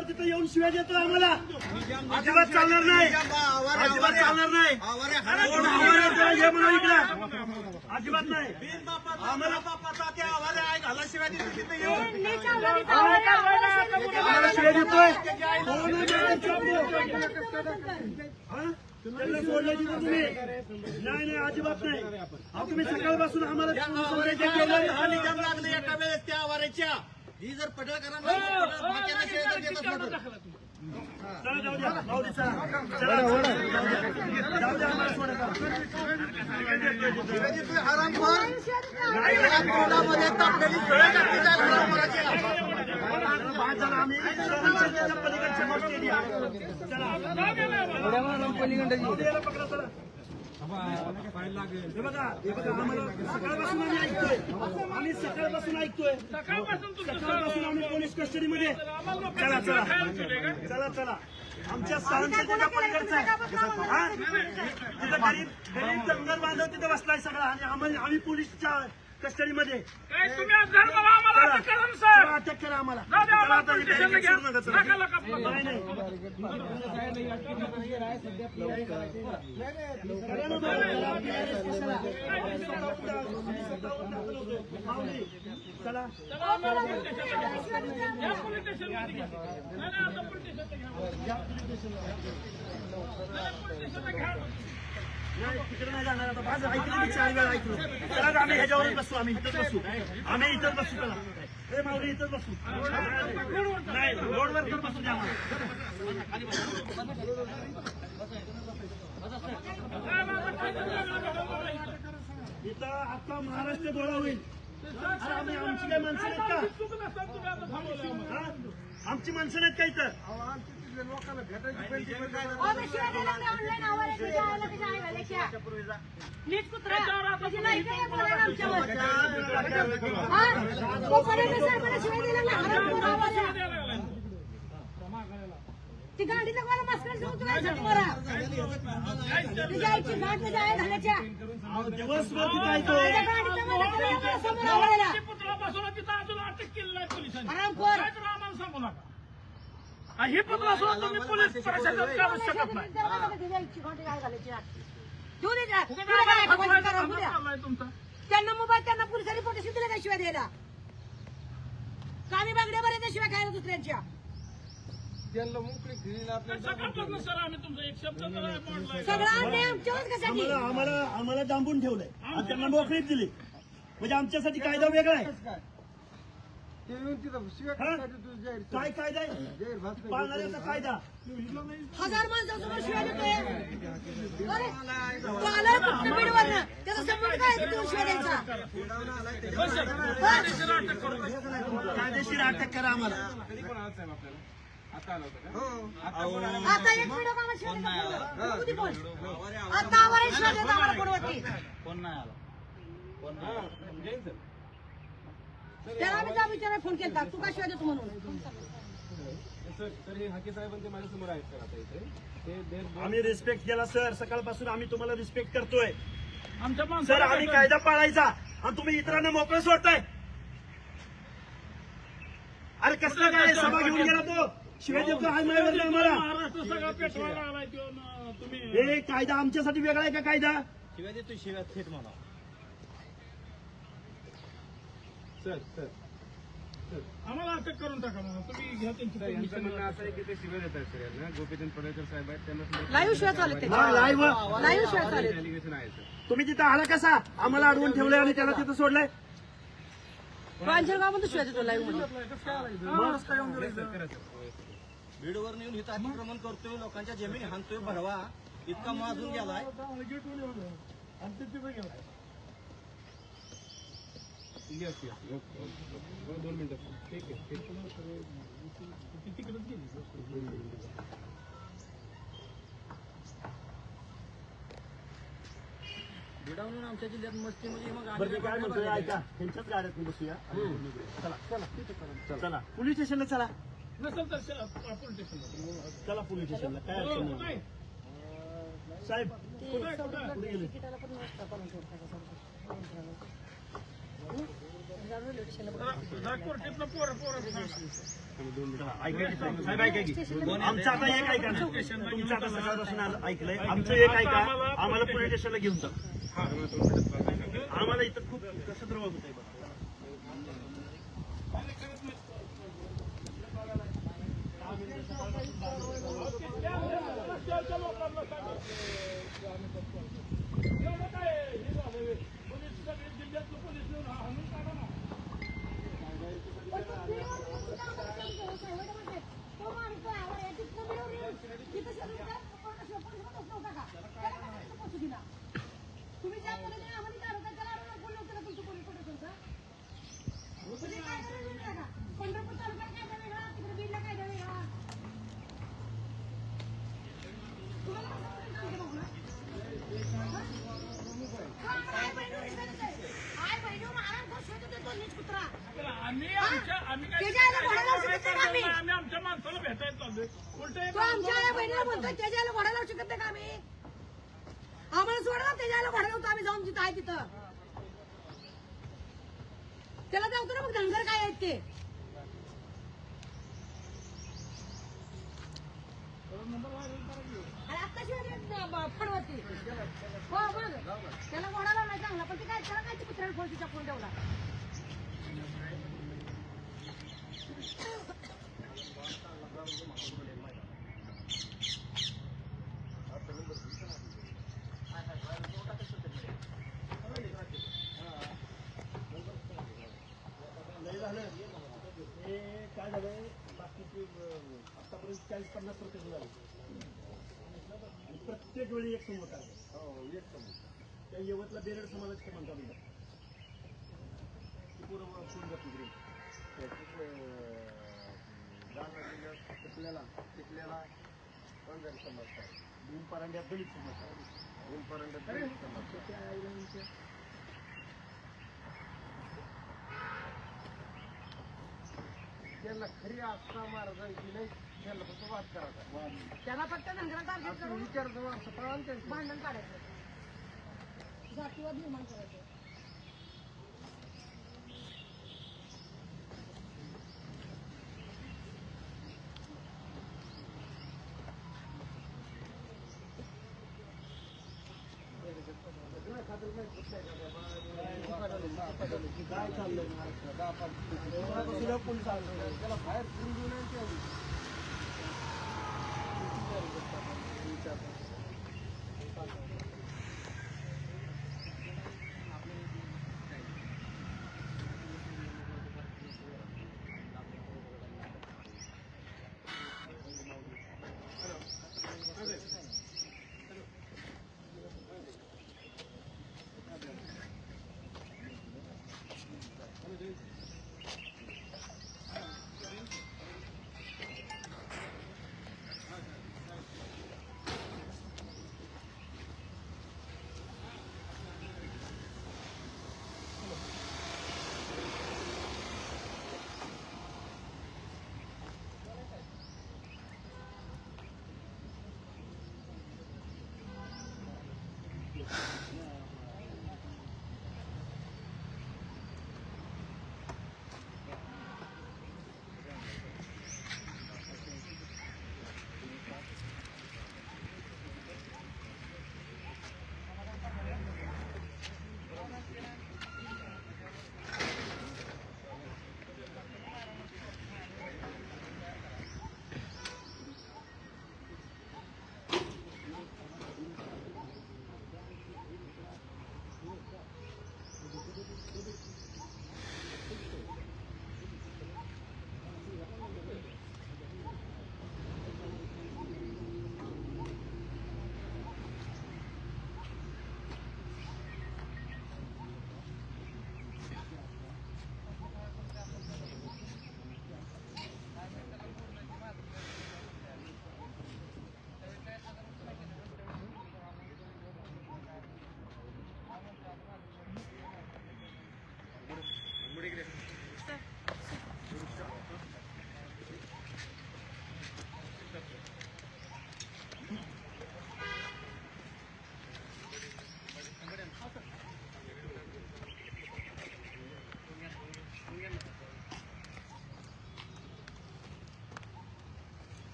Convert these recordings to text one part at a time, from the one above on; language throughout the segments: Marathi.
तिथं येऊन शिव्या देतो आम्हाला अजिबात चालणार नाही, अजिबात चालणार नाही. अजिबात नाही आम्हाला घाला शिव्या देतो तिथे येऊन शिव्या देतोय. सोडलं तिथं तुम्ही नाही नाही अजिबात नाही. तुम्ही सकाळपासून आम्हाला हा निजाम लागले एका वेळेस त्या आवाराच्या ही जर पडळकरांना सकाळपासून ऐकतोय सकाळपासून आम्ही पोलीस कस्टडीमध्ये. चला चला चला चला आमच्या सहनशीलतेच्या पलीकडचं आहे. तिथं गरीब जंगल बांधव तिथं बसलाय सगळा आणि आम्ही पोलीसच्या कस्टडीमध्ये. अटक करा आम्हाला. चला तिकडे नाही जाणार आता. आज ऐकलं मी 4 वेळा ऐकलो. चला आम्ही ह्याच्यावरच बसू, आम्ही इथंच बसू, आम्ही इथंच बसू. चला हे माऊली इथंच बसू. नाही रोडवर तर बसू द्या आम्हाला. इथं आता महाराष्ट्र गोळा होईल. आम्ही आमची काय माणसं नाहीत का? आमची माणसं नाहीत का इथं? लोकांना भेटायची ती गाडीला कोणा मास्कर घेऊन तुला मला जायची घाट जाय घालायच्या दिवसभर हे पण तुम्ही पोलीस प्रशासन करू शकत नाही. त्यांना मोबाईल त्यांना पोलिसांनी फोटो दिले त्या शिवाय द्यायला. कामी बागड्या बऱ्याच शिवाय खायला दुसऱ्यांच्या. आम्हाला डांबून ठेवलंय आणि त्यांना मोकळीच दिली. म्हणजे आमच्यासाठी कायदा वेगळा आहे. काय कायदा आहे पाळणाऱ्याचा कायदा? 1000 माणसासमोर शिवाय देतोय. त्याचा संबंध काय शिवाय द्यायचा? कायदेशीर अटक करा आम्हाला. आता एक व्हिडिओ कामा शिवाय बोल. आता आम्हाला शिवाय देतो आम्हाला फोनवरती. त्याला आम्ही जा विचारायला फोन केला तू काय शिवाय देतो म्हणून. आम्ही रिस्पेक्ट केला सर. सकाळपासून आम्ही तुम्हाला रिस्पेक्ट करतोय सर. आम्ही कायदा पाळायचा आणि तुम्ही इतरांना मोकळं सोडताय. अरे कसला काय सभा घेऊन गेला तो शिवाय देतो आम्हाला. हे कायदा आमच्यासाठी वेगळा आहे का कायदा? शिवाय देतो शिवाय थेट म्हणा. सर आम्हाला अटक करून टाका म्हणून तुम्ही घ्या त्यांची. असं आहे की ते शिवाय देतात सर यांना. गोपीचंद पडळकर साहेब आहेत त्यांना लाईव्ह शिवाय चालत लाईव्ह शिवाय चालत. एलिगेशन आहे सर. तुम्ही तिथं आला कसा? आम्हाला अडवून ठेवलंय आणि त्याला तिथं सोडलंय. पांजरगाव मध्ये शिवाय देतो लाईव्ह मध्ये. बीडवर नेऊन इथं अतिक्रमण करतोय, लोकांच्या जमीन हाणतोय, भरवा इतका माजून गेलाय. Yes. 2 मिनिटं. ठीक आहे. तिकडेच गेली. विडावून आमच्या जिल्ह्यात मस्ती म्हणजे मग बरं मी काय म्हणतोय ऐका त्यांच्याच गाड्यात बसूया चला चला चला पोलीस स्टेशनला चला नसेल तर पोलीस स्टेशनला चला पोलीस स्टेशनला काय अडचण नाही साहेब कुठे गेले तिकिटाला पण व्यवस्था करून ठेवता कोर्टीतलं पोरं साहेब ऐका की आमचं आता एक ऐका ना तुमचं आता सकाळपासून ऐकलंय आमचं एक ऐका आम्हाला पोलीस स्टेशनला घेऊन जा आम्हाला इथं खूप कसं द्रव होत आहे जिल्ह्यातलं पोलीस नेऊन हाणून काढा ना तुम्ही ज्या पद्धतीने आम्हाला दारोगा त्याला कोण नव्हतं तुमचं पोलीस प्रोटेक्शनचं तुम्ही काय करायचं का पंढरपूर तालुक्यात कायदा वेगळा तिकडे बीडला कायदा वेगळा तुम्हाला आय बहिणीवर आराम करतो देतो नीच कुत्रा आम्ही आमच्या माणसाला भेटायला चाललोय उलट तो आमच्या बहिणीला म्हणतोय त्याच्याला घोडा लावू शकत नाही का आम्ही आम्हाला सोडा त्याच्याला घोडा लावतो आम्ही जाऊन जिथं आहे तिथं त्याला जाऊतो ना मग धनगर काय आहेत ते आत्ताशिवाय फडवती हो मग त्याला घोडा लावला चांगला पण ते काय त्याला काय कुत्र्याला फोडची चपून ठेवला हे काय झालंय बाकीचे आतापर्यंत 40-50% झाले आणि प्रत्येक वेळी एक समोर आहे एक समोर त्या यवतला बेरड समाजाचे म्हणतात पूर्ण फोन जातो जालना जिल्ह्यात टिकलेला वंजारी समाज आहे भूम परांड्यात दलित समाज आहे भूम परांड्यात दलित समाज आहे त्यांना खरी आस्था महाराजांची नाही त्यांना फक्त वाद करायचा त्याला फक्त धनगराला टार्गेट करून विचार भांडण काढायचं जातीवाद निर्माण करायचं काय चाललंय महाराष्ट्रात पोलीस त्याला बाहेर फिरून घेऊन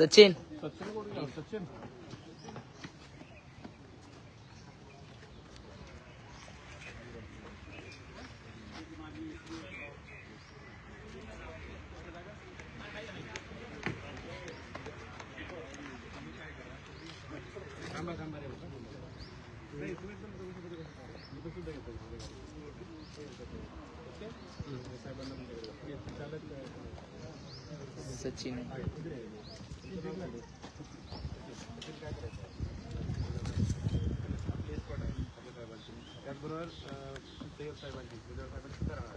सचिन सचिन सचिन त्याचबरोबर साहेबांची